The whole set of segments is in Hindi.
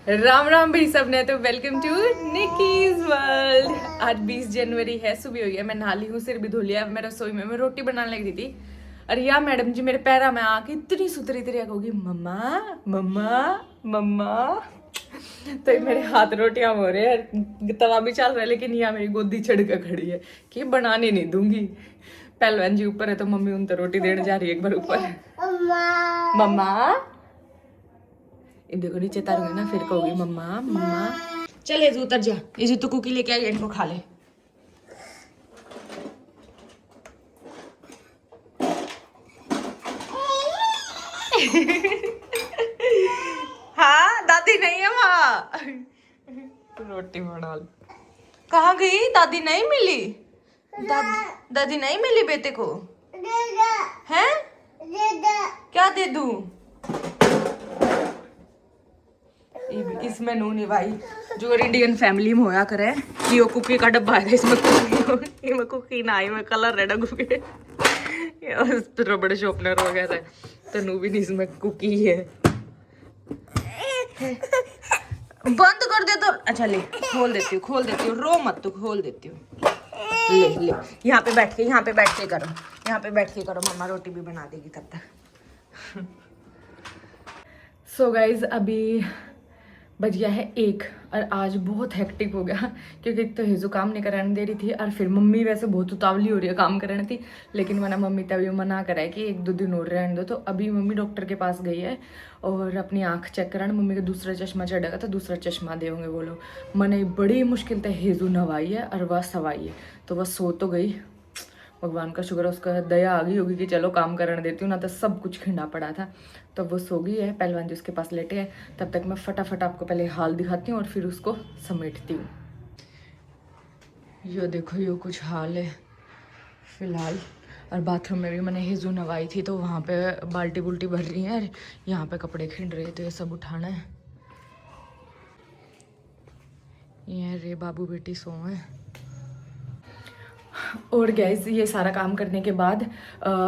राम राम भाई सबने। तो वेलकम टू निकीज वर्ल्ड। आज 20 जनवरी है, सुबह हुई है, मैं नहा ली हूँ, सिर भी धो लिया। मैं रसोई में मैं रोटी बनाने लगी थी। अरे यार मैडम जी मेरे पैरा में आके इतनी सुतरी तरी कहोगी मम्मा मम्मा मम्मा। तो ये मेरे हाथ रोटियां हो रहे हैं, तवा भी चल रहा है, लेकिन यहाँ मेरी गोदी चढ़ के खड़ी है कि बनाने नहीं दूंगी। पहलवान जी ऊपर है तो मम्मी उन तो रोटी देने जा रही है एक बार ऊपर। मम्मा इन देखो नीचे तारूंगी ना, फिर कहोगी मम्मा मम्मा। चल इजू उतर जा, इजू तो कुकी लेके आई, इनको खा ले। हाँ दादी नहीं है वहाँ। रोटी बना ली। कहाँ गई दादी? नहीं मिली दादी नहीं मिली बेटे को। हैं क्या दे दूं? इसमें नून भाई जो इंडियन फैमिली में होया करे कि वो कुकी का डब्बा है, इसमें कुकी ना आई में कलर रेड कुकी रबड़ शॉपनर वगैरह, तो नू भी नहीं इसमें कुकी है। बंद कर दे तो अच्छा ले खोल देती हूँ रो मत, तू खोल देती हूँ। ले यहाँ पे बैठ के करो, मम्मा रोटी भी बना देगी तब तक। सो गाइज अभी बज गया है 1 और आज बहुत हेक्टिक हो गया, क्योंकि एक तो हिजू काम नहीं कराने दे रही थी और फिर मम्मी वैसे बहुत उतावली हो रही है काम कराने थी, लेकिन मैंने मम्मी तभी मना करा है कि 1-2 दिन और रहने दो। तो अभी मम्मी डॉक्टर के पास गई है और अपनी आँख चेक कराने। मम्मी का दूसरा चश्मा चढ़ेगा तो दूसरा चश्मा दे होंगे वो लोग। मैंने बड़ी मुश्किल से हिजू नवाई है और वह सवाई है, तो वह सो तो गई, भगवान का शुक्र है, उसका दया आ गई होगी कि चलो काम करने देती हूँ, ना तो सब कुछ खिंडा पड़ा था। तो वो सो गई है, पहलवान जी उसके पास लेटे हैं। तब तक मैं फटाफट आपको पहले हाल दिखाती हूँ और फिर उसको समेटती हूँ। यो देखो यो कुछ हाल है फिलहाल। और बाथरूम में भी मैंने हिजू नवाई थी, तो वहाँ पे बाल्टी बुल्टी भर रही है और यहाँ पे कपड़े खिंड रहे, तो ये सब उठाना है। ये रे बाबू बेटी सो है। और गैस ये सारा काम करने के बाद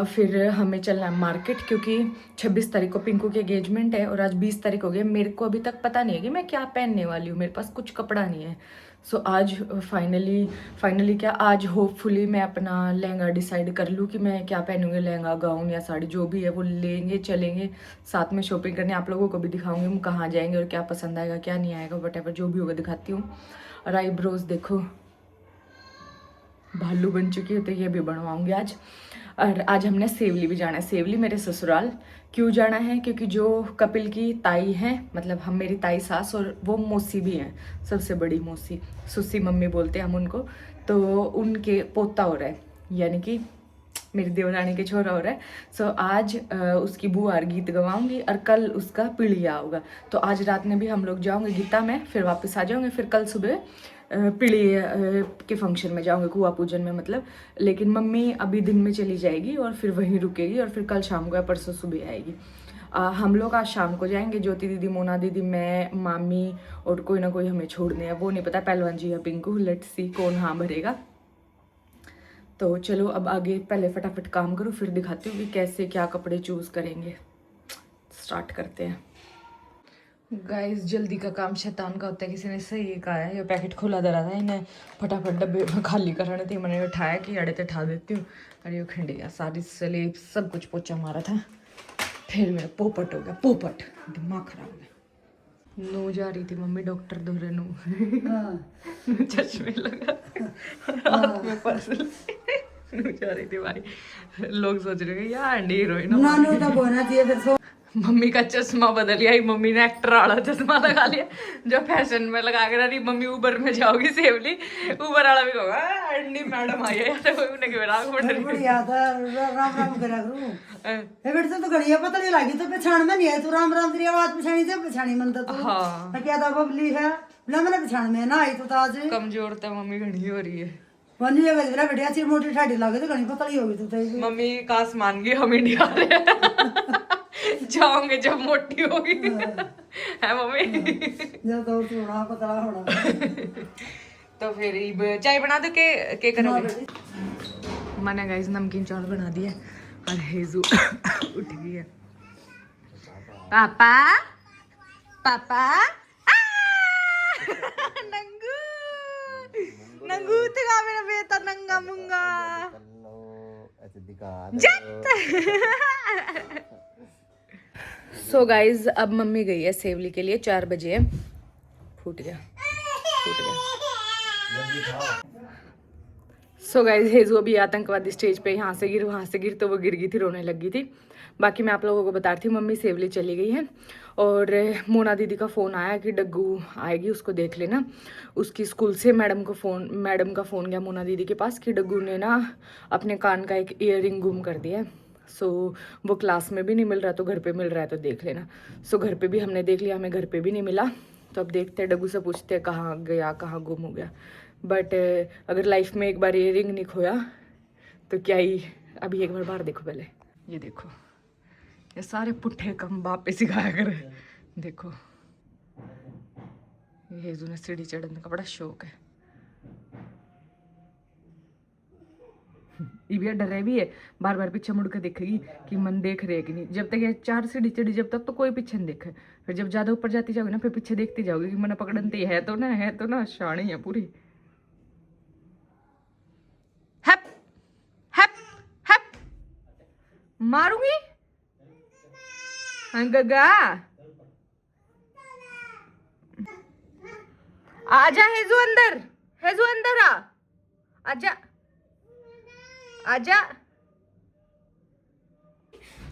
फिर हमें चलना है मार्केट, क्योंकि 26 तारीख को पिंकू की एंगेजमेंट है और आज 20 तारीख हो गई। मेरे को अभी तक पता नहीं है कि मैं क्या पहनने वाली हूँ, मेरे पास कुछ कपड़ा नहीं है। सो आज फाइनली क्या आज होपफुली मैं अपना लहंगा डिसाइड कर लूँ कि मैं क्या पहनूंगी, लहंगा गाउन या साड़ी जो भी है वो लेंगे, चलेंगे साथ में शॉपिंग करने। आप लोगों को भी दिखाऊंगी हम कहाँ जाएंगे और क्या पसंद आएगा क्या नहीं आएगा, वट जो भी होगा दिखाती हूँ। और आईब्रोज देखो भालू बन चुकी है, तो ये भी बनवाऊंगी आज। और आज हमने सेवली भी जाना है, सेवली मेरे ससुराल। क्यों जाना है? क्योंकि जो कपिल की ताई हैं, मतलब हम मेरी ताई सास और वो मौसी भी हैं, सबसे बड़ी मौसी, सुसी मम्मी बोलते हैं हम उनको, तो उनके पोता हो रहा है, यानी कि मेरी देवरानी के छोरा हो रहा है। सो आज उसकी बुआर गीत गवाऊंगी और कल उसका पीढ़िया होगा। तो आज रात में भी हम लोग जाओगे गीता में, फिर वापस आ जाओगे, फिर कल सुबह पीढ़िया के फंक्शन में जाओगे, कुआ पूजन में मतलब। लेकिन मम्मी अभी दिन में चली जाएगी और फिर वहीं रुकेगी और फिर कल शाम को या परसों सुबह आएगी। हम लोग आज शाम को जाएंगे, ज्योति दीदी, मोना दीदी, मैं, मामी और कोई ना कोई हमें छोड़ने है, वो नहीं पता, पहलवान जी या पिंकू, लेट्स सी कौन हाँ भरेगा। तो चलो अब आगे पहले फटाफट काम करो, फिर दिखाती हूँ कि कैसे क्या कपड़े चूज करेंगे। स्टार्ट करते हैं। गाइस जल्दी का काम शैतान का होता है, किसी ने सही कहा है। ये पैकेट खुला धरा था, इन्हें फटाफट डब्बे में खाली कराने थे, मैंने उठाया कि अड़े उठा देती हूँ। अरे ये खिंड गया, सारी स्लेब सब कुछ पोछा मारा था, फिर मेरा पोपट हो गया, पोपट दिमाग खराब हो गया। नू जा रही थी मम्मी डॉक्टर दोहरे नू चश्मे लगा हाथ में पर्स नू जा रही थी भाई। लोग सोच रहे हैं यार अंडी हीरोइन। मम्मी का चश्मा बदल गया, मम्मी ने एक्टर वाला चश्मा लगा लिया जो फैशन में लगा के रही। मम्मी उबर में जाओगी सेवली, उबर वाला भी होगा अंडी मैडम आई है तो उन्हें के राग बढ़ रही बढ़िया था। राम राम करा करूं ए बेटा तो घड़िया पता नहीं लगी तो पहचान में नहीं है, तू राम राम तेरी आवाज पहचानी से पहचानी मन तो। हां क्या था बबली है ना, मैंने पहचान में ना आई तो आज कमजोर तो मम्मी घनी हो रही है। बनी जगह जरा बढ़िया सी मोटी ठाडी लगे तो घनी पतली होगी तो मम्मी काश मान गई हम इंडिया जाओगे जब मोटी होगी है मम्मी जब तो थोड़ा पतला होना तो फिर चाय बना दो के करोगे। मैंने गाइस नमकीन चावल बना दिए और हेजू उठ गई है। पापा पापा नंगू नंगू तेरा मेरा बेटा नंगा मुंगा सो गाइज अब मम्मी गई है सेवली के लिए, 4 बजे है। फूट गया। सो गाइज हेजू अभी आतंकवादी स्टेज पे यहाँ से गिर वहाँ से गिर, तो वो गिर गई थी, रोने लग गई थी। बाकी मैं आप लोगों को बता रही थी मम्मी सेवली चली गई है। और मोना दीदी का फ़ोन आया कि डग्गू आएगी, उसको देख लेना। उसकी स्कूल से मैडम का फ़ोन गया मोना दीदी के पास कि डग्गू ने ना अपने कान का एक ईयरिंग गुम कर दिया है। सो वो क्लास में भी नहीं मिल रहा, तो घर पे मिल रहा है, तो देख लेना। सो घर पे भी हमने देख लिया, हमें घर पे भी नहीं मिला। तो अब देखते हैं, डग्गू से पूछते हैं कहाँ गया, कहाँ गुम हो गया। बट अगर लाइफ में एक बार ईयरिंग नहीं खोया तो क्या ही। अभी एक बार बाहर देखो, पहले ये देखो, ये सारे पुट्ठे कम बाप पे सिखाया कर। देखो ये हेजू ने सीढ़ी चढ़ने का बड़ा शौक है। ये डरे भी है, बार बार पीछे मुड़ के देखेगी कि मन देख रहे कि नहीं। जब तक ये 4 सीढ़ी चढ़ी जब तक तो कोई पीछे नहीं देखे, फिर जब ज्यादा ऊपर जाती जाओगी ना फिर पीछे देखती जाओगी कि मन पकड़नती है तो ना शानी है पूरी। हैप हैप हैप मारूंगी गगा। आजा हेजू अंदर, हेजू अंदर आजा आजा।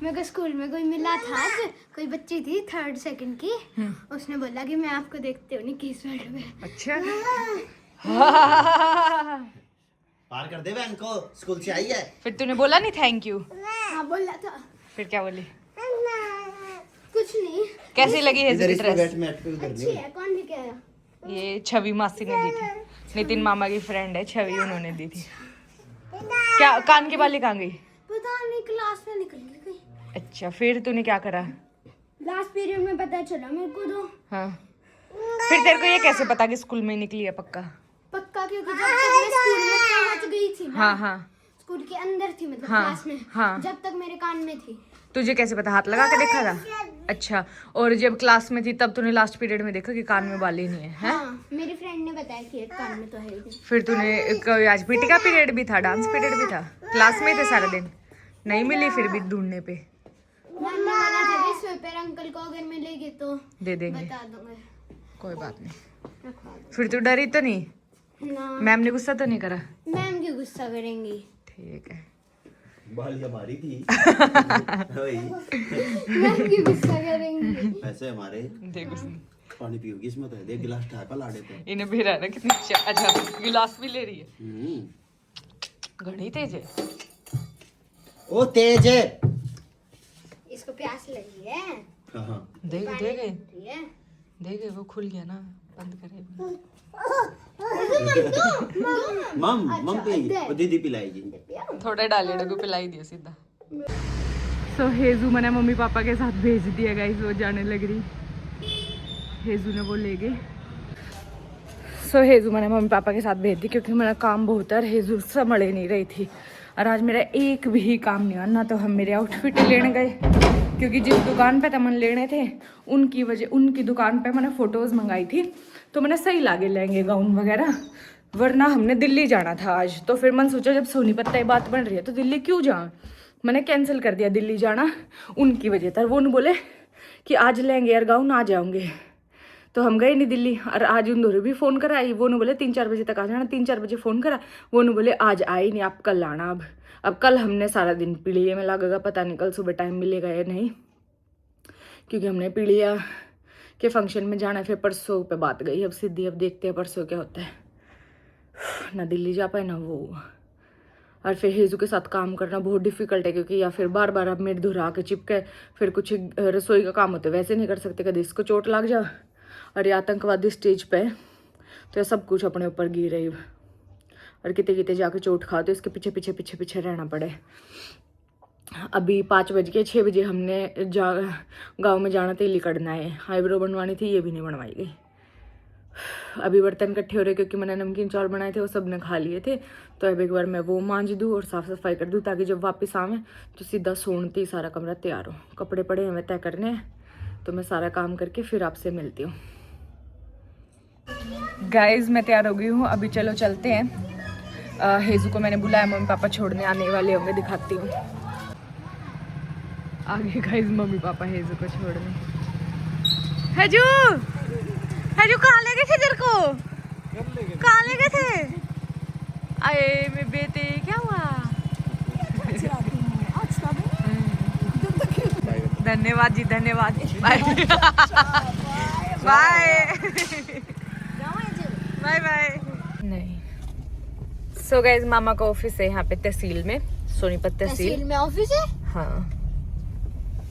मेरे को स्कूल में कोई मिला था आज, कोई बच्ची थी 3rd 2nd की। उसने बोला कि मैं आपको देखते हो 21 मिनट में। अच्छा पार कर दे बहन को, स्कूल से आई है। फिर तूने बोला नहीं थैंक यू? हाँ बोला था। फिर क्या बोली? कुछ नहीं। कैसी लगी हेजू की ड्रेस? अच्छी है। कौन लेके आया? ये छवि मासी ने दी थी, नितिन मामा की फ्रेंड है छवि, उन्होंने दी थी। क्या कान की बाली कहाँ गई? पता नहीं, क्लास में निकल गई। अच्छा फिर तूने क्या करा? लास्ट पीरियड में पता चला मेरे को तो। हाँ फिर तेरे को ये कैसे पता कि स्कूल में निकली है? पक्का क्योंकि जब तक मैं स्कूल में पहुंच गई थी ना, हाँ स्कूल के अंदर थी, मतलब हाँ, क्लास में, हाँ। जब तक मेरे कान में थी। तुझे कैसे पता? हाथ लगा के देखा था? अच्छा, और जब क्लास में थी तब तूने लास्ट पीरियड में देखा कि कान में बाली नहीं है? हाँ, मेरी फ्रेंड ने बताया कि कान में तो है ही। फिर तूने आज पीटी का पीरियड भी था, डांस पीरियड भी था, क्लास में थे सारा दिन, नहीं मिली फिर भी ढूंढने पे? स्वीपर अंकल को अगर मिलेगी तो दे देंगे, बता दूंगा। कोई बात नहीं। फिर तू डरी तो नहीं? ना, मैम ने गुस्सा तो नहीं करा? मैम क्यों गुस्सा करेंगी? ठीक है। बाल हमारी थी मैम क्यों गुस्सा करेंगी? ऐसे हमारे देख उसने पानी पियोगी इसमें तो है, देख गिलास ढाका लाड़े पे। इन्हें भी रहा ना कितनी अच्छा गिलास भी ले रही है। घड़ी तेज है। ओ तेज है, इसको प्यास लगी है। हाँ देखे वो खुल गया ना, बंद करे। मम पिएगी, वो दीदी पिलाएगी। थोड़ा डालिए, डगू पिलाई दिया सीधा। सो हेजू मैंने मम्मी पापा के साथ भेज दिया गाइस, वो जाने लग रही। हेजू ने वो ले गए। सो हेजू मैंने मम्मी पापा के साथ भेज दी क्योंकि मेरा काम बहुत है और हेजू संभले नहीं रही थी। और आज मेरा एक भी काम नहीं हुआ ना, तो हम मेरे आउटफिट लेने गए क्योंकि जिस दुकान पे तमन लेने थे उनकी दुकान पे मैंने फ़ोटोज़ मंगाई थी, तो मैंने सही लागे लहंगे गाउन वगैरह। वरना हमने दिल्ली जाना था आज, तो फिर मैंने सोचा जब सोनीपत ये बात बन रही है तो दिल्ली क्यों जाऊँ, मैंने कैंसिल कर दिया दिल्ली जाना उनकी वजह था। वो नहीं बोले कि आज लेंगे यार गाउन, आ जाऊँगे, तो हम गए नहीं दिल्ली। और आज उन दोनों भी फ़ोन करा, वो नहीं बोले 3-4 बजे तक आ जाना, 3-4 बजे फ़ोन करा, वो नहीं बोले आज आए नहीं, आप कल आना। अब कल हमने सारा दिन पीलिया में लगेगा, पता नहीं कल सुबह टाइम मिलेगा या नहीं, क्योंकि हमने पीलिया के फंक्शन में जाना है। फिर परसों पे बात गई अब सीधी, अब देखते हैं परसों क्या होता है। ना दिल्ली जा पाए ना वो, और फिर हेजू के साथ काम करना बहुत डिफिकल्ट है क्योंकि या फिर बार बार अब मेरे धुरा के चिपके, फिर कुछ रसोई का काम होता है वैसे नहीं कर सकते, कभी इसको चोट लग जा। और ये आतंकवादी स्टेज पे तो ये सब कुछ अपने ऊपर गिर रही, और किते किते जाके चोट खा तो इसके पीछे रहना पड़े। अभी 5:06 बजे हमने गांव में जाना था, लिकड़ना है, आईब्रो बनवानी थी, ये भी नहीं बनवाई गई। अभी बर्तन इकट्ठे हो रहे क्योंकि मैंने नमकीन चावल बनाए थे, वो सब ने खा लिए थे, तो अब एक बार मैं वो मांज दूँ और साफ़ सफाई कर दूँ ताकि जब वापस आवे तो सीधा सोनते ही सारा कमरा तैयार हो। कपड़े पड़े हमें तय करने हैं, तो मैं सारा काम करके फिर आपसे मिलती हूँ। गाइज मैं तैयार हो गई हूँ, अभी चलो चलते हैं। हेजू को मैंने बुलाया, मम्मी पापा छोड़ने आने वाले होंगे, दिखाती हूँ आगे। गाइज मम्मी पापा हेजू को छोड़ने। हेजू हेजू कहाँ ले गए थे तेरे को? कहाँ ले गए थे? अरे मेरे बेटे क्या हुआ? धन्यवाद जी, धन्यवाद। Bye bye bye bye. नहीं सो गाइज मामा का ऑफिस है यहाँ पे तहसील में, सोनीपत तहसील में ऑफिस है। हाँ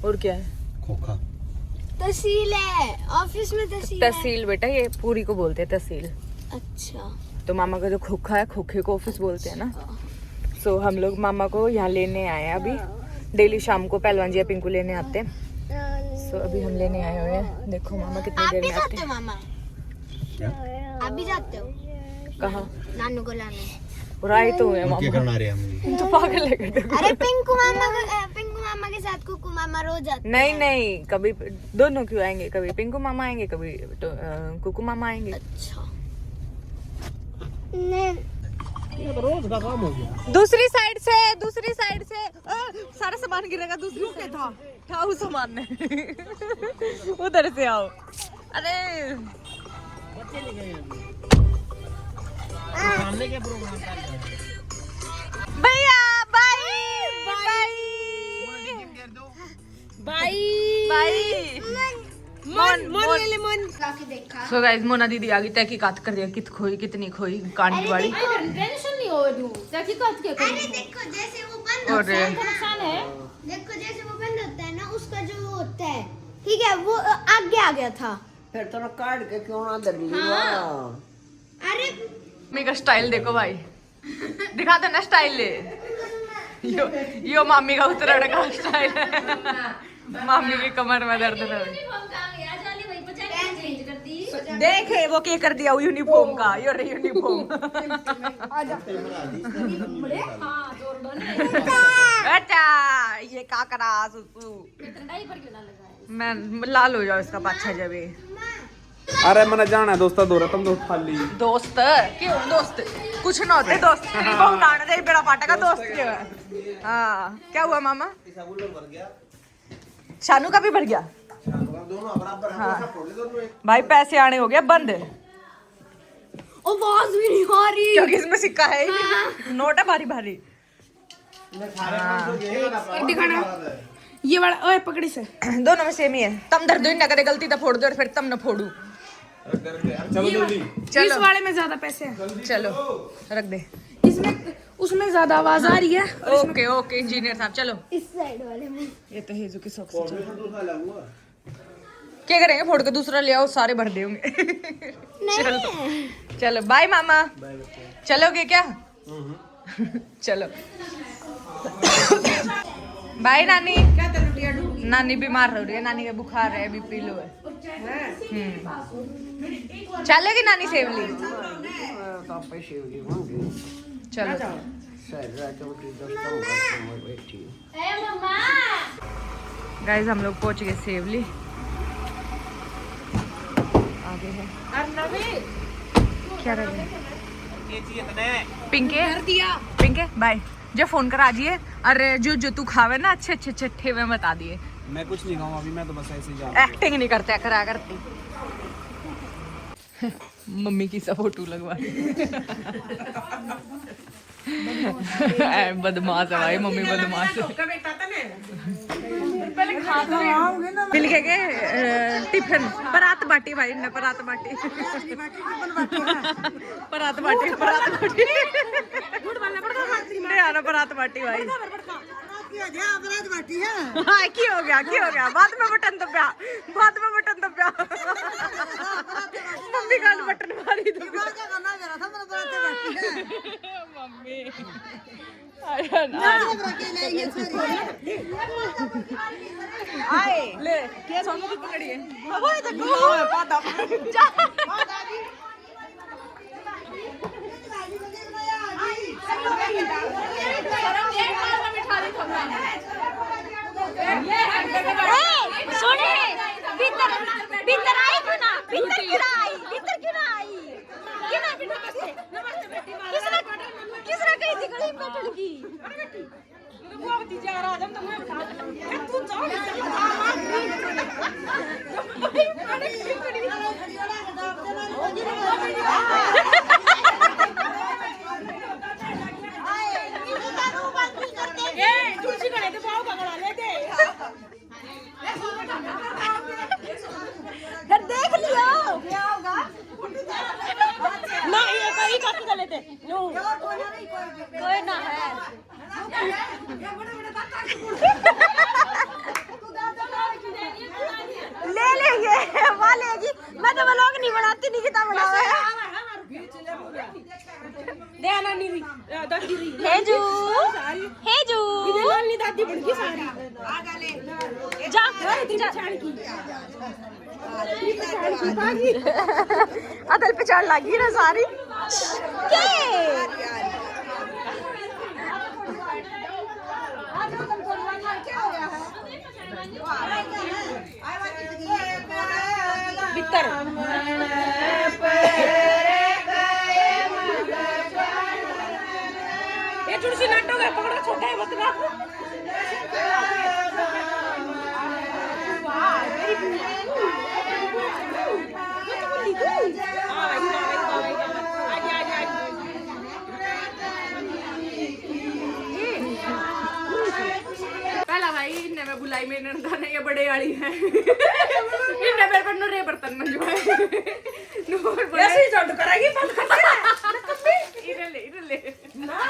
और क्या है? खोखा तहसील है, ऑफिस में तहसील है। तहसील बेटा ये पूरी को बोलते हैं तहसील। अच्छा तो मामा का जो खोखा है, खोखे को ऑफिस बोलते हैं ना। सो हम लोग मामा को यहाँ लेने आए हैं अभी। डेली शाम को पहलवान जी पिंकू लेने आते हैं। सो अभी हम लेने आए हुए हैं। देखो मामा कितनी देर में आते हैं। मामा आप भी जाते हो कहाँ? नानू को लाने। और आए तो हुए क्या मामा। करना रहे हम? तो पागल है क्या? अरे पिंकू मामा के साथ कुकू मामा रोज आते हैं। नहीं नहीं, कभी दोनों क्यों आएंगे, कभी पिंकू मामा आएंगे, कभी तो कुकू मामा आएंगे। अच्छा रोज का काम हो गया। दूसरी साइड से सारा सामान गिरेगा। दूसरी से था ठाऊ सामान ने उधर से आओ। अरे सामने के प्रोग्राम भैया बाय बाय बाय मन काफी देखा। सो गाइस मोना दीदी आ गई, तहकीकात कर दिया कितनी खोई कांड वाली। टेंशन नहीं हो रही तहकीकात क्या अरे करें। देखो जैसे वो बंद और होता है, नुकसान है। देखो जैसे वो बंद होता है ना, उसका जो वो होता है, ठीक है, वो आगे आ गया था। फिर तो काट के क्यों ना दर लिया। अरे मम्मी का स्टाइल देखो भाई, दिखा दो ना स्टाइल ले। यो मामी का उतरण का स्टाइल है। मामी की कमर में दर्द है। देखे वो क्या कर दिया यूनिफॉर्म का, यो रे यूनिफॉर्म। अच्छा ये का करा सुसु। मैं लाल हो जाओ इसका पाछा जब ये। अरे मैंने जाना है दोस्ता दो तुम दोस्त खाली दोस्त क्यों? दोस्त कुछ ना होते दोस्त। बहुनाने दे बेड़ा पाटा का दोस्त क्यों है? हाँ क्या हुआ मामा? शानू का भी भर गया। हाँ भाई पैसे आने हो गया बंद। आवाज भी नहीं आ रही क्योंकि इसमें सिक्का है ही। नोट है भारी भारी। दिखाना ये वाला। ओए पकड़ी से दोनों में सेम ही है। तम दर्द ही ना करे, गलती तो फोड़ दो और फिर तम ना फोड़ू। चलो जल्दी इस चलो वाले में ज्यादा पैसे हैं। चलो रख दे। इसमें उसमें ज्यादा आवाज आ रही है। ओके ओके इंजीनियर साहब चलो। इस साइड वाले में। ये तो हेजू की शौक से चलो। क्या करेंगे? फोड़ के दूसरा ले आओ, सारे भर दे होंगे। नहीं चलो बाय मामा। चलोगे क्या? चलो बाय नानी। नानी बीमार हो रही है, नानी का बुखार है, बीपी लो है। चलेगी नानी सेवली? चलो गाइस हम लोग पहुंच गए सेवली। आगे है क्या रह पिंके पिंके बाय। जो फोन करा दिए। अरे जो तू खावे ना अच्छे अच्छे छठे में बता दिए। मैं कुछ नहीं खाऊंगा अभी, मैं तो बस ऐसे ही जा एक्टिंग नहीं करते करा करती। मम्मी की सा फोटो लगवा बदमाश है भाई, मम्मी बदमाश मिल गए टिफिन परात बाटी भाई ने परात बाटी परात बाटी आना परात बाटी भाई। हाँ की हो गया बाद में बटन दबा मम्मी का बटन मारी मम्मी आए ले क्या सोनू की पकड़िए सुने भीतर आई क्यों ना? भीतर क्यों ना आई? देख लियो क्या होगा ना ये कहीं काकी कर लेते नो कोई ना है ले लेंगे वहाँ लेगी मैं तो व्लॉग नहीं बनाती नहीं कितना बनावा है देना नहीं दादी री हेजू हेजू इधर दादी बन गई सारी जा छान की अदल पे चढ़ लगी ना सारी के बितर ये तुलसी नाटक है पकड़ा छोटा है बतला पहला भाई इन्ने में बुलाई मेरे नंदा ने ये बड़े वाली है इन्ने मेरे पर रे बर्तन में जो है नूर बड़े ऐसे ही चढ़ करेगी बंद कर इधर ले ना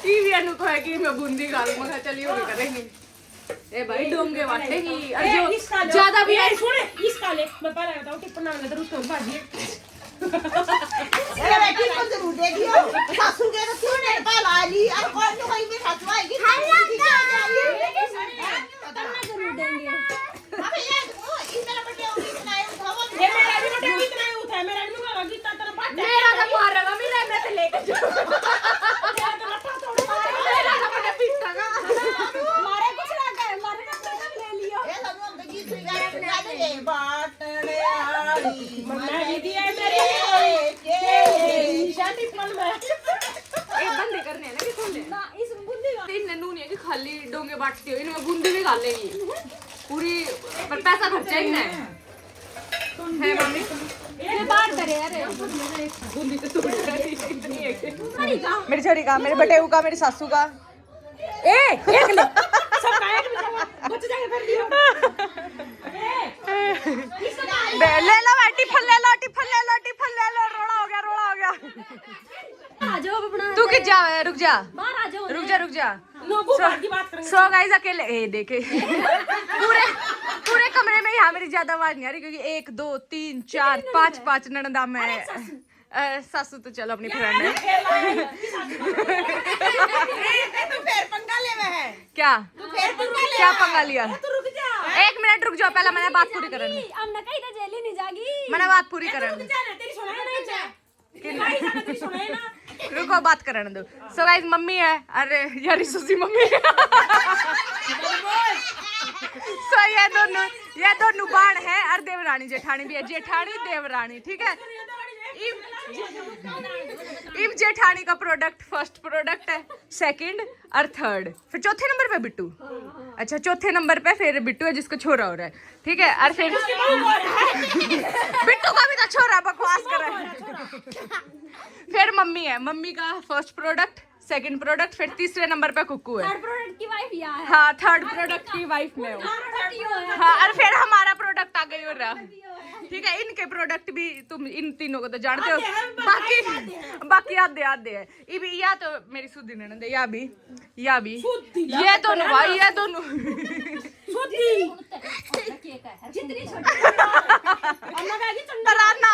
ई भी अनु को है कि मैं बूंदी गाल मखा चलियो भी करेंगे ए भाई डोंगे बांटेगी और जो ज्यादा भी आई सुने इसका ले मैं पहले बताऊं कि पन्ना में तो उसको भाजी ये बेटी को जरूर दे दियो सासू के तो क्यों नहीं पहला ली और कौन जो कहीं में सचवाएगी जरूर देंगे अबे ये मेरा बर्थडे होगी बनाए उठाओ ये मेरा भी बटा इतना ही उठा है मेरा भी लगा गीता तेरा बात मेरा तो मारेगा मेरा मैं तो लेके जाऊं मेरा तो बड़ा पिस्ता का मारे कुछ लगा है मारे का ले लियो ये सब हम गीत गा दे बाटने आली मैं दीदी है मेरे के शादी पल में एक बंदे करने हैं ना कि खोले ना इस बुंदी का तीन नन्नू नहीं है कि खाली डोंगे बांटती हो इनमें बूंदी भी डाल लेंगी पूरी पर पैसा खर्चा ही ना है मम्मी ये बात करे अरे बूंदी तो तोड़ रही इतनी है कि मेरी छोरी का मेरे बटेऊ का मेरी सासू का ए एक ले सब का एक में बच जाएगा फिर लियो ले लो टिफन ले लो टिफन ले लो टिफन ले लो रोड़ा हो गया आ जाओ अपना तू किस जा रुक जा बाहर आ जाओ रुक जा लोगों की बात करेंगे सो गाइस अकेले ए देखे पूरे कमरे में यहाँ मेरी ज्यादा आवाज नहीं आ रही क्योंकि 1 2 3 4 5 ननदा में सासू तो चलो अपनी फ्रेंड है तू फिर पंगा ले में है क्या फिर पंगा ले क्या पंगा लिया तू रुक जा 1 मिनट रुक जाओ पहले मैंने बात पूरी करनी हम ना कहीं तो जेल ही नहीं जागी मैंने बात पूरी करनी जाना तेरी सुनाई नहीं जा भाई जाना तेरी सुनाई ना रुको बात करने दो सो गाइस मम्मी है अरे यार सुसी मम्मी सो ये दोनों बाण है और देवरानी जेठानी भी है जेठानी देवरानी ठीक है इम जेठानी का प्रोडक्ट फर्स्ट प्रोडक्ट है सेकंड और थर्ड फिर चौथे नंबर पे बिट्टू अच्छा चौथे नंबर पे फिर बिट्टू है जिसको छोरा हो रहा है ठीक है और फिर बिट्टू का भी तो छोरा बकवास कर रहा है फिर मम्मी है मम्मी का फर्स्ट प्रोडक्ट सेकंड प्रोडक्ट फिर तीसरे नंबर पे कुक्कू है थर्ड प्रोडक्ट की वाइफ यहाँ है हाँ थर्ड प्रोडक्ट की वाइफ में हूँ हाँ और फिर हमारा प्रोडक्ट आ गई हो रहा ठीक है इनके प्रोडक्ट भी तुम इन तीनों को तो जानते हो बाकी आधे है या तो मेरी सुधी ननद है या भी ये दोनों भाई ये दोनों जितनी तराना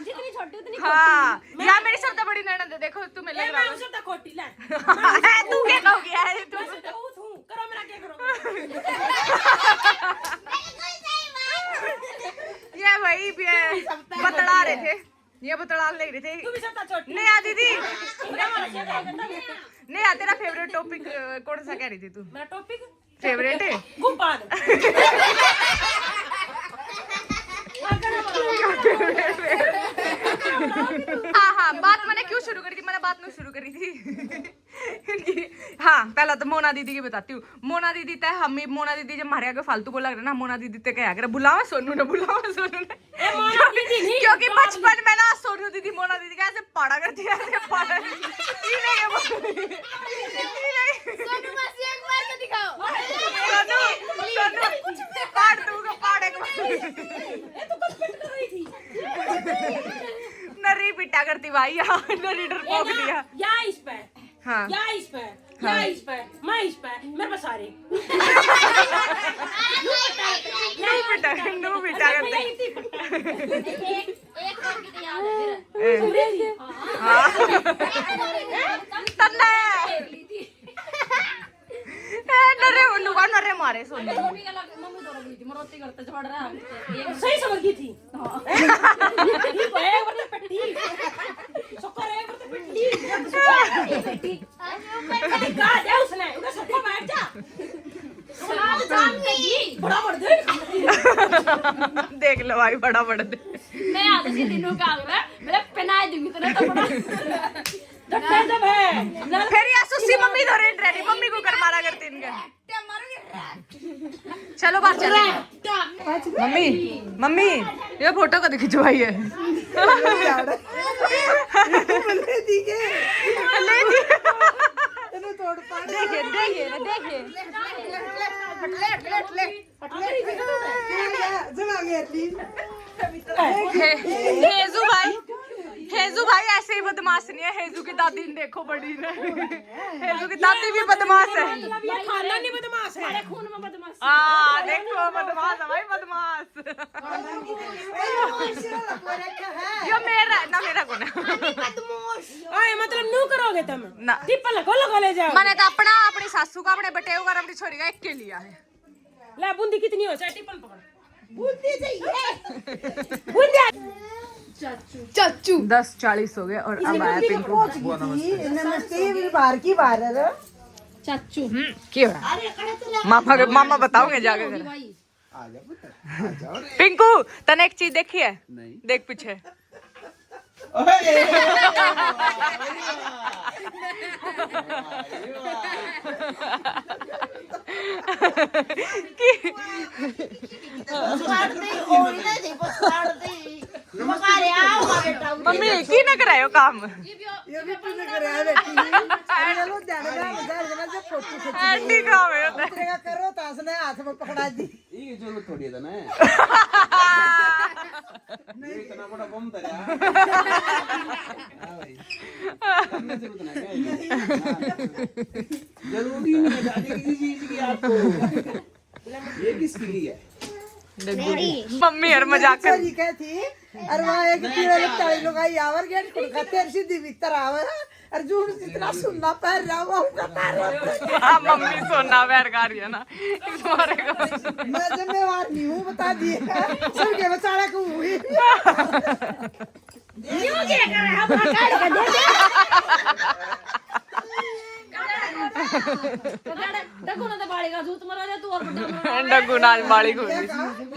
जितनी छोटी उतनी हाँ या मेरी सबसे बड़ी ननद है देखो तुम्हें लग रहा है खोटी ले तू क्या कहोगी तू करो मेरा क्या करो ये वही बतला रहे थे ये बतला ले रहे थे तू भी सबका छोटी नहीं आ दीदी नहीं आ तेरा फेवरेट टॉपिक कौन सा कह रही थी तू मेरा टॉपिक फेवरेट है गुब्बार हाँ हाँ बात मैंने क्यों शुरू बात में शुरू करी थी हाँ पहला तो मोना दीदी की बताती हूँ। मोना दीदी तय हम मोना दीदी जब हमारे आगे फालतू बोला ना मोना दीदी तय क्या करे बुलावा सोनू ने क्योंकि बचपन में ना सोनू दीदी मोना दीदी का ऐसे पाड़ा करती है ऐसे पाड़ा सोनू मासी एक बार तो दिखाओ। पाड़ दूंगा पाड़े को नरी पिटा करती भाई यहाँ नरी डरपोक दिया या इस पे हाँ या इस पे या इस पे मैं इस पे मेरे पास सारे नू पिटा करते नरे नुका नरे मारे सोने सही समझ गई थी उसने सबको बैठ जा बड़ा बढ़ दे देख लो भाई बड़ा बढ़ दे मैं आते ही दिनों का मैं पहना दूंगी तेरे तो बड़ा जब है फिर या सुसी मम्मी तो रेडी मम्मी को कर मारा करती इनके चलो बाहर चले मम्मी मम्मी ये फोटो कद खिंचवाई है देखिए देखिए देखिए हेजू भाई ऐसे ही बदमाश नहीं है। हेजू की दादी ने देखो बड़ी ने हेजू की दादी भी बदमाश है। खाना नहीं बदमाश है खून में बदमाश हाँ देखो बदमाश है भाई बदमाश यो मेरा ना मेरा कौन है आए मतलब नू करोगे तुम ना टिप्पल लगो ले जाओ मैंने तो अपना अपनी सासू का अपने बेटे का अपनी छोरी का एक के लिया है। ले बूंदी कितनी हो चाहे टिप्पल पकड़ बूंदी चाहिए बूंदी चाचू 10:40 हो गए और अब आया पिंकू नमस्ते बाहर की बाहर चाचू क्यों मामा बताओगे जाके घर पिंकू तने एक चीज देखी है देख पीछे मम्मी की ना करायो काम आंटी काम है करो तासने हाथ में पकड़ा दी ये जो थोड़ी है ना इतना बड़ा बम धरा भाई करने से उतना क्या जरूरी नहीं है दादी किसी चीज की आपको ये किसके लिए है मम्मी यार मजाक कर जी क्या थी अरे वहाँ एक कीड़ा लगता है लोग आई आवर गेट कुड़का तेरे सीधी भीतर आवे अर्जुन जितना सुनना पैर रहा वो हाँ मम्मी सोना पैर का रही है ना इस मारे को मैं जिम्मेवार नहीं हूँ बता दिए सबके बेचारा को हुई क्यों क्या कर रहा है अपना काट के दे डगू ना तो बाड़ेगा जूत मरा जा तू और बड़ा डगू नाल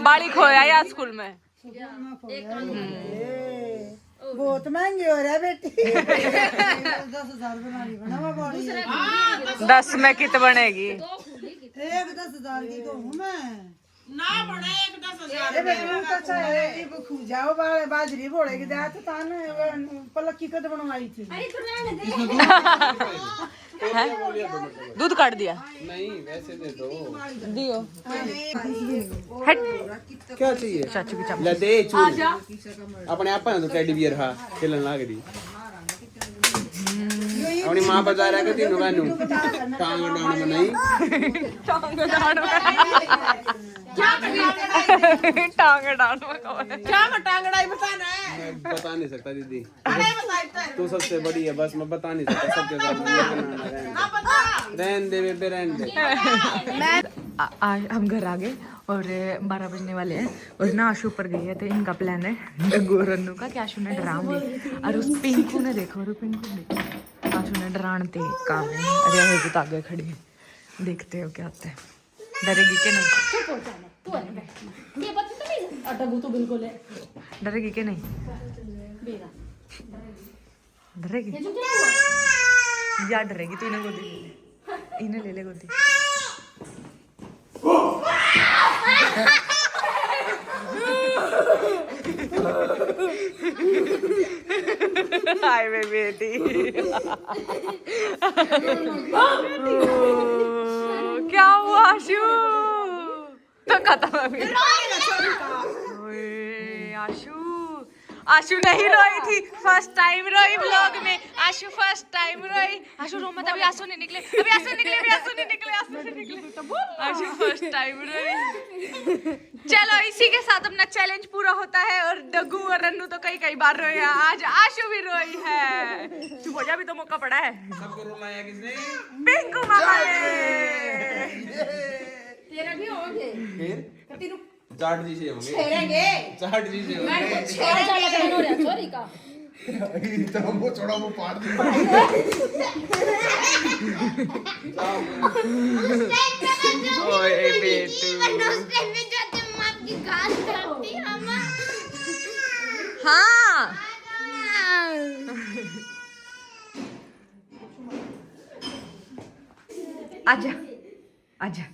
बाड़ी खोया यार स्कूल में बहुत महंगे हो रहा है बेटी 10,000 बना ली बना बॉडी 10 में कित बनेगी 10,000 की तो हूँ मैं ना बड़ा एक 10,000 तो चाहे जाओ बाजरी बोले की दात तान पलक की कद बनवाई थी दूध काट दिया नहीं वैसे दे दो दियो क्या चाहिए चाचू की ले दे चूल अपने आप तो टेडी बियर हा खेलन लाग दी अपनी मां बता रहा है कि तीनों कानू टांग डाउन बनाई टांग डाउन क्या मटांगड़ाई बताना है मैं बता नहीं सकता दीदी अरे बताइए तू सबसे बड़ी है बस मैं बता नहीं सकता सबके सामने रहन दे बेबे रहन दे आज हम घर आ गए और 12 बजने वाले हैं और ना आशु ऊपर गई है तो इनका प्लान है डग्गू और रन्नू का कि आशु ने डराऊंगी और उस पिंकू ने देखो और पिंकू ने देखो आशु ने डराने काम है। अरे है तो आगे खड़ी है देखते हो क्या होता है डरेगी कि नहीं ये बच्चे तो नहीं डगू तो बिल्कुल है डरेगी कि नहीं डरेगी यार डरेगी तू, इन्हें गोदी ले ले, इन्हें ले ले गोदी। हाय मेरी बेटी। क्या हुआ आशु? तो खत्म अभी। ओए, आशु आशु नहीं रोई थी, फर्स्ट टाइम रोई व्लॉग में। आशु फर्स्ट टाइम रोई। आशु रो मत, अभी आंसू नहीं निकले, अभी आंसू निकले, अभी आंसू नहीं निकले, आंसू नहीं निकले। आशु फर्स्ट टाइम रोई। चलो इसी के साथ अपना चैलेंज पूरा होता है। और डग्गू और रन्नू तो कई बार रोए हैं, आज आशु भी रोई है। चुप हो जा, भी तो मौका पड़ा है। सबको रुलाया किसने? पिंकू मामा ने। तेरा भी होंगे फिर तीनों जाट जी से होंगे, छेड़ेंगे। जाट जी से मैं होंगे। तो छेड़ा जाला कहने हो रहा सॉरी का वो छोड़ा वो पार दे। ओए बेटू। हाँ आजा आजा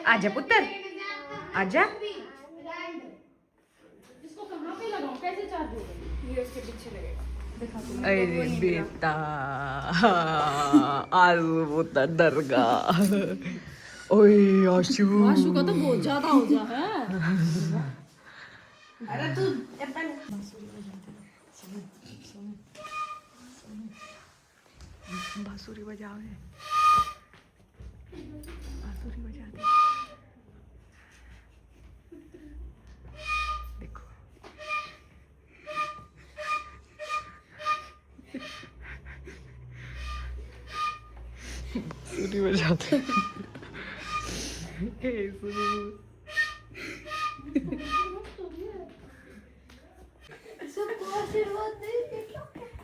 आजा पुत्र, आजा। इसको कहां पे लगाऊं, कैसे चार्ज होगा? ये उसके पीछे लगेगा। अरे बेटा, आज पुत्र डर गया। ओए आशु, आशु का तो बहुत ज्यादा हो जा है। अरे तू बांसुरी बजाओ है, बांसुरी बजा दे। देखो बांसुरी बजा दे।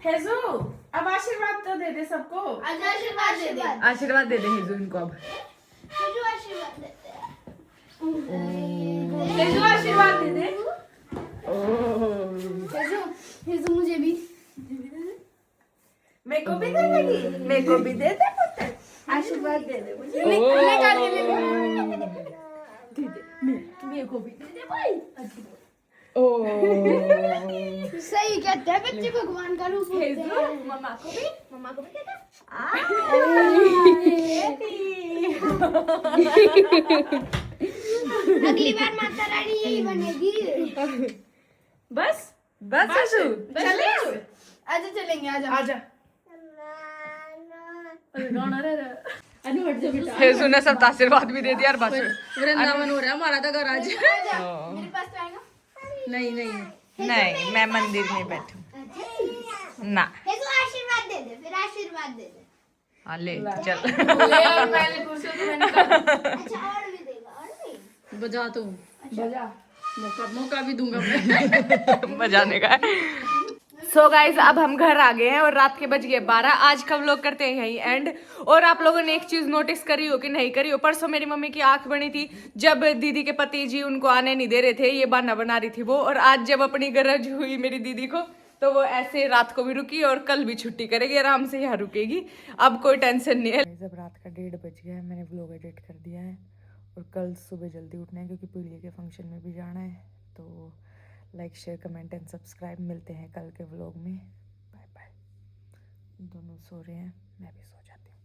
हेजू, अब आशीर्वाद तो दे दे सबको। आशीर्वाद दे दे। आशीर्वाद दे दे हेजू इनको अब। हेजू आशीर्वाद देते हैं। हेजू आशीर्वाद दे दे। हेजू हेजू मुझे भी मेरे को भी दे देगी, मेरे को भी दे दे पुत्र। आशीर्वाद दे दे मुझे। मेरे को भी दे दे भाई। सही कहते हैं, बच्चे भगवान का रूप होते हैं। मम्मा को भी दे दे। अगली बार माता रानी यही बनेगी। बस बस आशु, चले आजा चलेंगे, आजा आजा। गाना रे अनु हट जा बेटा। हेजू ने सब आशीर्वाद भी दे दिया और बस। वृंदावन हो रहा है हमारा तो घर आज। मेरे पास तो आएगा। नहीं नहीं नहीं, मैं मंदिर में बैठू ना। हेजू आशीर्वाद दे दे, फिर आशीर्वाद दे दे। हाँ ले चल। मैंने कुर्सी तो मैंने अच्छा और भी देगा, और भी बजा तू बजा। मौका भी दूंगा मैं। बजाने का। सो गाइज अब हम घर आ गए हैं और रात के बज गए 12। आज का व्लॉग करते हैं यहीं एंड। और आप लोगों ने एक चीज नोटिस करी हो कि नहीं करी हो, परसों मेरी मम्मी की आंख बनी थी जब दीदी के पति जी उनको आने नहीं दे रहे थे, ये बहाना बना रही थी वो। और आज जब अपनी गरज हुई मेरी दीदी को तो वो ऐसे रात को भी रुकी और कल भी छुट्टी करेगी, आराम से यहाँ रुकेगी। अब कोई टेंशन नहीं है। जब रात का 1:30 बज गया है, मैंने व्लॉग एडिट कर दिया है और कल सुबह जल्दी उठना है क्योंकि पीढ़ी के फंक्शन में भी जाना है। तो like share comment and subscribe. मिलते हैं कल के व्लॉग में। Bye bye. दोनों सो रहे हैं, मैं भी सो जाती हूँ।